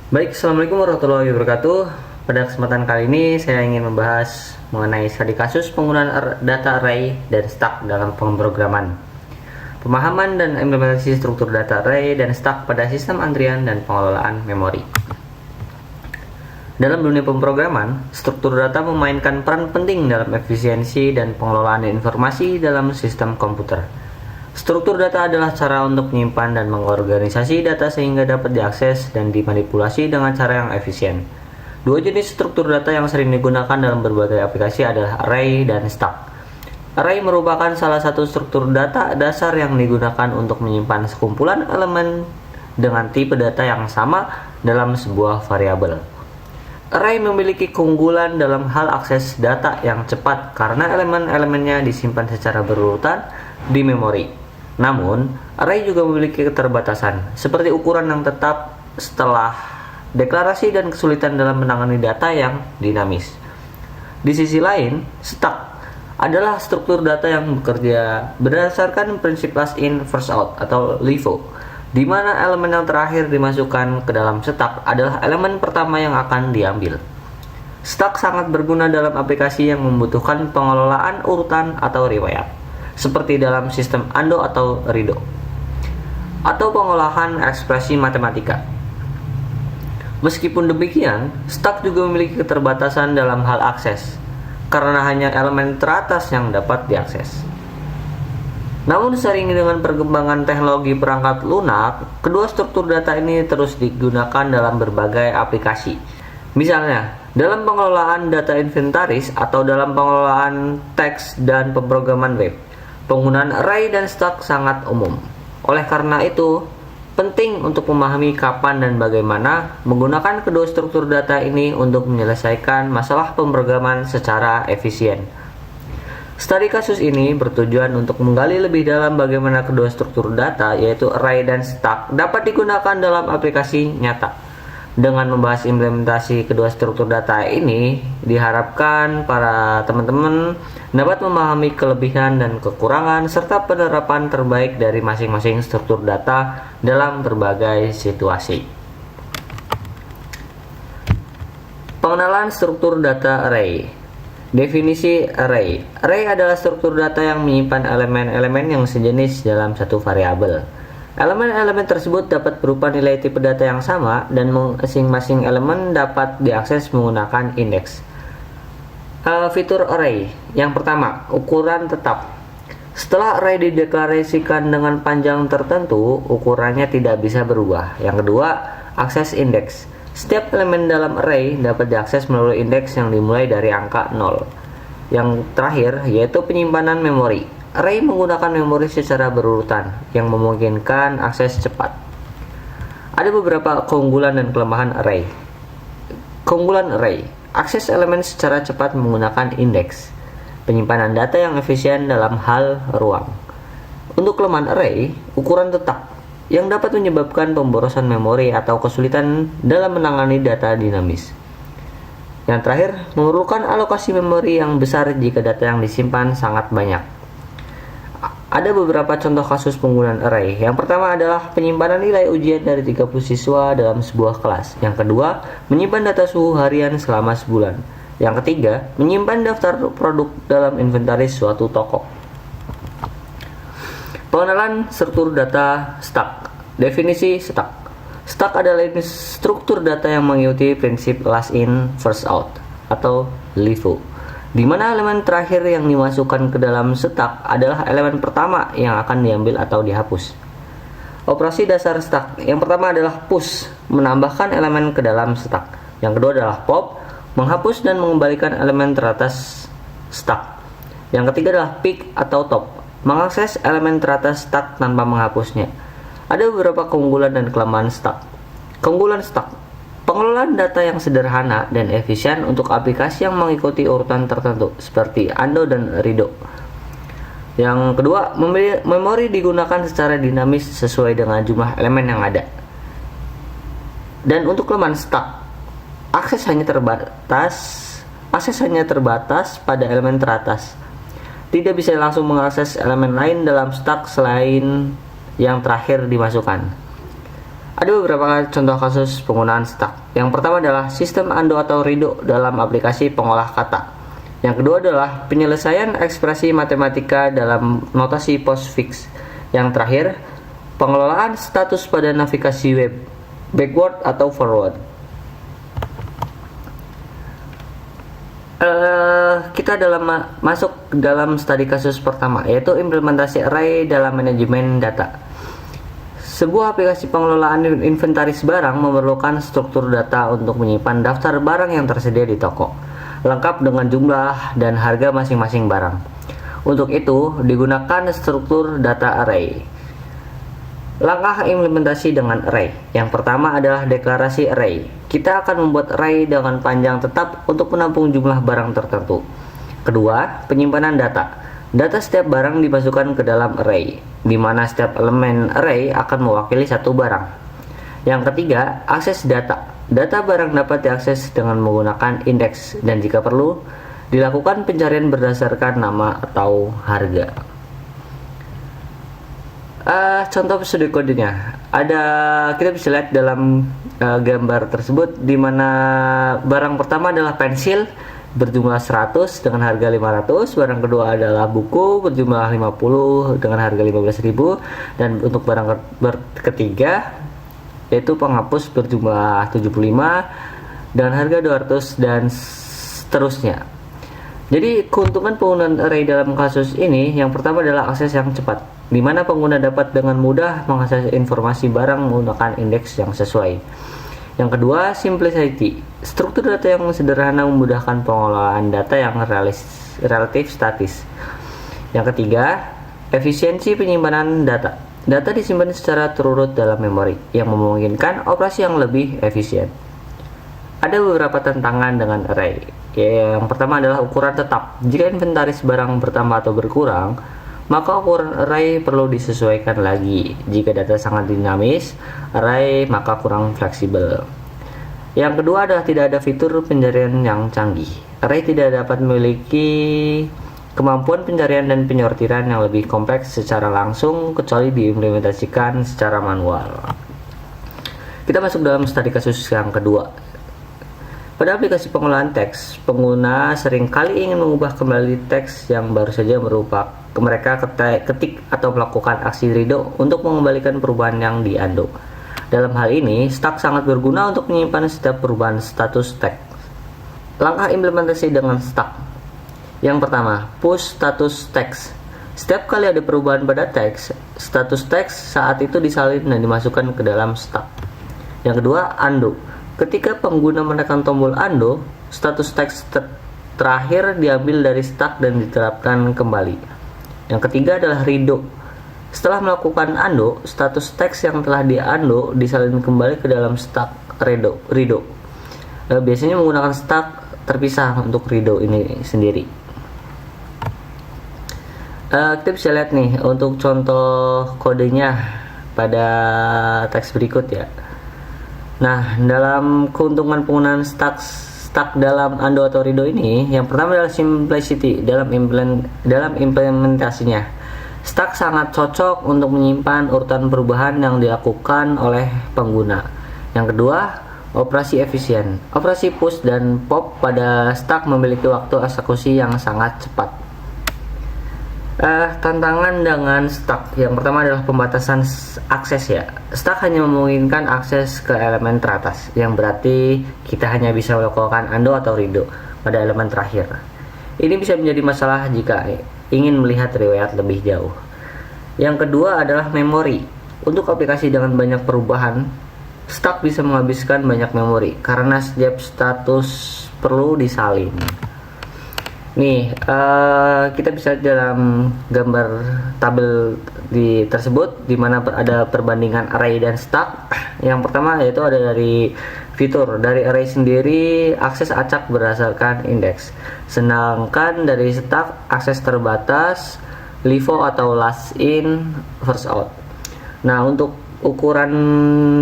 Baik, Assalamualaikum warahmatullahi wabarakatuh. Pada kesempatan kali ini saya ingin membahas mengenai studi kasus penggunaan data array dan stack dalam pemrograman, pemahaman dan implementasi struktur data array dan stack pada sistem antrian dan pengelolaan memori. Dalam dunia pemrograman, struktur data memainkan peran penting dalam efisiensi dan pengelolaan informasi dalam sistem komputer. Struktur data adalah cara untuk menyimpan dan mengorganisasi data sehingga dapat diakses dan dimanipulasi dengan cara yang efisien. Dua jenis struktur data yang sering digunakan dalam berbagai aplikasi adalah array dan stack. Array merupakan salah satu struktur data dasar yang digunakan untuk menyimpan sekumpulan elemen dengan tipe data yang sama dalam sebuah variabel. Array memiliki keunggulan dalam hal akses data yang cepat karena elemen-elemennya disimpan secara berurutan di memori. Namun, array juga memiliki keterbatasan, seperti ukuran yang tetap setelah deklarasi dan kesulitan dalam menangani data yang dinamis. Di sisi lain, stack adalah struktur data yang bekerja berdasarkan prinsip last in, first out atau LIFO, di mana elemen yang terakhir dimasukkan ke dalam stack adalah elemen pertama yang akan diambil. Stack sangat berguna dalam aplikasi yang membutuhkan pengelolaan urutan atau riwayat, seperti dalam sistem ANDO atau RIDO, atau pengolahan ekspresi matematika. Meskipun demikian, stack juga memiliki keterbatasan dalam hal akses, karena hanya elemen teratas yang dapat diakses. Namun seiring dengan perkembangan teknologi perangkat lunak, kedua struktur data ini terus digunakan dalam berbagai aplikasi. Misalnya, dalam pengelolaan data inventaris atau dalam pengelolaan teks dan pemrograman web, penggunaan array dan stack sangat umum. Oleh karena itu, penting untuk memahami kapan dan bagaimana menggunakan kedua struktur data ini untuk menyelesaikan masalah pemrograman secara efisien. Studi kasus ini bertujuan untuk menggali lebih dalam bagaimana kedua struktur data, yaitu array dan stack, dapat digunakan dalam aplikasi nyata. Dengan membahas implementasi kedua struktur data ini, diharapkan para teman-teman dapat memahami kelebihan dan kekurangan serta penerapan terbaik dari masing-masing struktur data dalam berbagai situasi. Pengenalan struktur data array. Definisi array. Array adalah struktur data yang menyimpan elemen-elemen yang sejenis dalam satu variabel. Elemen-elemen tersebut dapat berupa nilai tipe data yang sama dan masing-masing elemen dapat diakses menggunakan indeks. Fitur array. Yang pertama, ukuran tetap. Setelah array dideklarasikan dengan panjang tertentu, ukurannya tidak bisa berubah. Yang kedua, akses indeks. Setiap elemen dalam array dapat diakses melalui indeks yang dimulai dari angka 0. Yang terakhir, yaitu penyimpanan memori. Array menggunakan memori secara berurutan yang memungkinkan akses cepat. Ada beberapa keunggulan dan kelemahan array. Keunggulan array: akses elemen secara cepat menggunakan indeks, penyimpanan data yang efisien dalam hal ruang. Untuk kelemahan array, ukuran tetap yang dapat menyebabkan pemborosan memori atau kesulitan dalam menangani data dinamis. Yang terakhir, memerlukan alokasi memori yang besar jika data yang disimpan sangat banyak. Ada beberapa contoh kasus penggunaan array. Yang pertama adalah penyimpanan nilai ujian dari 30 siswa dalam sebuah kelas. Yang kedua, menyimpan data suhu harian selama sebulan. Yang ketiga, menyimpan daftar produk dalam inventaris suatu toko. Pengenalan struktur data stack. Definisi stack. Stack adalah struktur data yang mengikuti prinsip last in, first out atau LIFO, di mana elemen terakhir yang dimasukkan ke dalam stack adalah elemen pertama yang akan diambil atau dihapus. Operasi dasar stack. Yang pertama adalah push, menambahkan elemen ke dalam stack. Yang kedua adalah pop, menghapus dan mengembalikan elemen teratas stack. Yang ketiga adalah pick atau top, mengakses elemen teratas stack tanpa menghapusnya. Ada beberapa keunggulan dan kelemahan stack. Keunggulan stack: pengelolaan data yang sederhana dan efisien untuk aplikasi yang mengikuti urutan tertentu seperti ANDO dan RIDO. Yang kedua, memori digunakan secara dinamis sesuai dengan jumlah elemen yang ada. Dan untuk kelemahan stack, akses hanya terbatas pada elemen teratas. Tidak bisa langsung mengakses elemen lain dalam stack selain yang terakhir dimasukkan. Ada beberapa contoh kasus penggunaan stuck. Yang pertama adalah sistem undo atau redo dalam aplikasi pengolah kata. Yang kedua adalah penyelesaian ekspresi matematika dalam notasi postfix. Yang terakhir, pengelolaan status pada navigasi web, backward atau forward. Kita masuk dalam studi kasus pertama, yaitu implementasi array dalam manajemen data. Sebuah aplikasi pengelolaan inventaris barang memerlukan struktur data untuk menyimpan daftar barang yang tersedia di toko, lengkap dengan jumlah dan harga masing-masing barang. Untuk itu, digunakan struktur data array. Langkah implementasi dengan array. Yang pertama adalah deklarasi array. Kita akan membuat array dengan panjang tetap untuk menampung jumlah barang tertentu. Kedua, penyimpanan data. Data setiap barang dimasukkan ke dalam array, di mana setiap elemen array akan mewakili satu barang. Yang ketiga, akses data. Data barang dapat diakses dengan menggunakan indeks dan jika perlu, dilakukan pencarian berdasarkan nama atau harga. Contoh studi kodenya. Kita bisa lihat dalam gambar tersebut di mana barang pertama adalah pensil berjumlah 100 dengan harga 500, barang kedua adalah buku berjumlah 50 dengan harga 15.000, dan untuk barang ketiga yaitu penghapus berjumlah 75 dengan harga 200 dan seterusnya. Jadi keuntungan penggunaan array dalam kasus ini yang pertama adalah akses yang cepat, di mana pengguna dapat dengan mudah mengakses informasi barang menggunakan indeks yang sesuai. Yang kedua, simplicity. Struktur data yang sederhana memudahkan pengelolaan data yang relatif statis. Yang ketiga, efisiensi penyimpanan data. Data disimpan secara terurut dalam memori, yang memungkinkan operasi yang lebih efisien. Ada beberapa tantangan dengan array. Yang pertama adalah ukuran tetap. Jika inventaris barang bertambah atau berkurang, maka ukuran array perlu disesuaikan lagi. Jika data sangat dinamis, array maka kurang fleksibel. Yang kedua adalah tidak ada fitur pencarian yang canggih. Array tidak dapat memiliki kemampuan pencarian dan penyortiran yang lebih kompleks secara langsung kecuali diimplementasikan secara manual. Kita masuk dalam studi kasus yang kedua. Pada aplikasi pengolahan teks, pengguna seringkali ingin mengubah kembali teks yang baru saja mereka ketik atau melakukan aksi redo untuk mengembalikan perubahan yang di-undo. Dalam hal ini, stack sangat berguna untuk menyimpan setiap perubahan status teks. Langkah implementasi dengan stack. Yang pertama, push status teks. Setiap kali ada perubahan pada teks, status teks saat itu disalin dan dimasukkan ke dalam stack. Yang kedua, undo. Ketika pengguna menekan tombol undo, status teks terakhir diambil dari stack dan diterapkan kembali. Yang ketiga adalah redo. Setelah melakukan undo, status teks yang telah di-undo disalin kembali ke dalam stack redo. Biasanya menggunakan stack terpisah untuk redo ini sendiri. Kita bisa lihat nih untuk contoh kodenya pada teks berikut ya. Nah, dalam keuntungan penggunaan stack dalam undo atau redo ini, yang pertama adalah simplicity dalam implementasinya. Stack sangat cocok untuk menyimpan urutan perubahan yang dilakukan oleh pengguna. Yang kedua, operasi efisien. Operasi push dan pop pada stack memiliki waktu eksekusi yang sangat cepat. Tantangan dengan stack yang pertama adalah pembatasan akses ya. Stack hanya memungkinkan akses ke elemen teratas, yang berarti kita hanya bisa melakukan undo atau redo pada elemen terakhir. Ini bisa menjadi masalah jika ingin melihat riwayat lebih jauh. Yang kedua adalah memori. Untuk aplikasi dengan banyak perubahan, stack bisa menghabiskan banyak memori karena setiap status perlu disalin. Nih, kita bisa lihat dalam gambar tabel tersebut di mana ada perbandingan array dan stack. Yang pertama yaitu ada dari fitur. Dari array sendiri akses acak berdasarkan indeks. Sedangkan dari stack akses terbatas, LIFO atau last in first out. Nah, untuk ukuran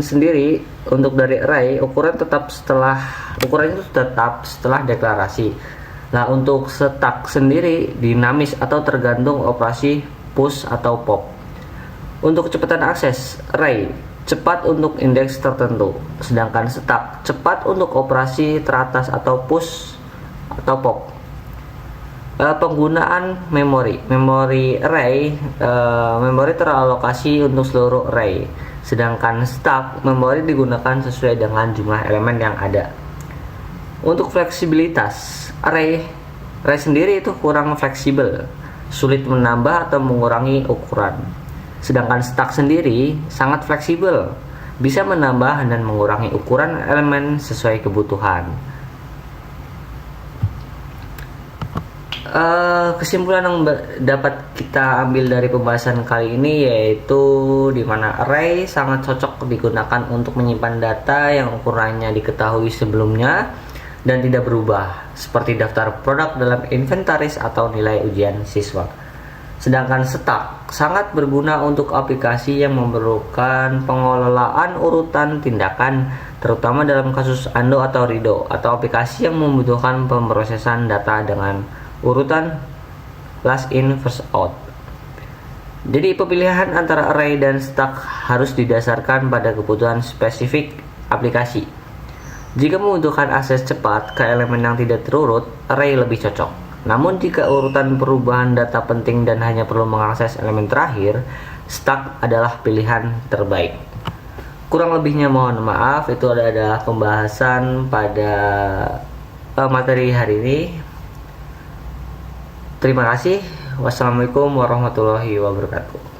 sendiri untuk dari array ukurannya tetap setelah deklarasi. Nah, untuk stack sendiri dinamis atau tergantung operasi push atau pop. Untuk kecepatan akses array cepat untuk indeks tertentu, sedangkan stuck cepat untuk operasi teratas atau push atau pop. Penggunaan memori array, memori teralokasi untuk seluruh array, sedangkan stack memori digunakan sesuai dengan jumlah elemen yang ada. Untuk fleksibilitas, array sendiri itu kurang fleksibel, sulit menambah atau mengurangi ukuran, sedangkan stack sendiri sangat fleksibel, bisa menambah dan mengurangi ukuran elemen sesuai kebutuhan. Kesimpulan yang dapat kita ambil dari pembahasan kali ini yaitu dimana array sangat cocok digunakan untuk menyimpan data yang ukurannya diketahui sebelumnya dan tidak berubah, seperti daftar produk dalam inventaris atau nilai ujian siswa. Sedangkan stack sangat berguna untuk aplikasi yang memerlukan pengelolaan urutan tindakan, terutama dalam kasus undo atau redo, atau aplikasi yang membutuhkan pemrosesan data dengan urutan last in first out. Jadi pemilihan antara array dan stack harus didasarkan pada kebutuhan spesifik aplikasi. Jika membutuhkan akses cepat ke elemen yang tidak terurut, array lebih cocok. Namun jika urutan perubahan data penting dan hanya perlu mengakses elemen terakhir, stack adalah pilihan terbaik. Kurang lebihnya mohon maaf, itu adalah pembahasan pada materi hari ini. Terima kasih. Wassalamualaikum warahmatullahi wabarakatuh.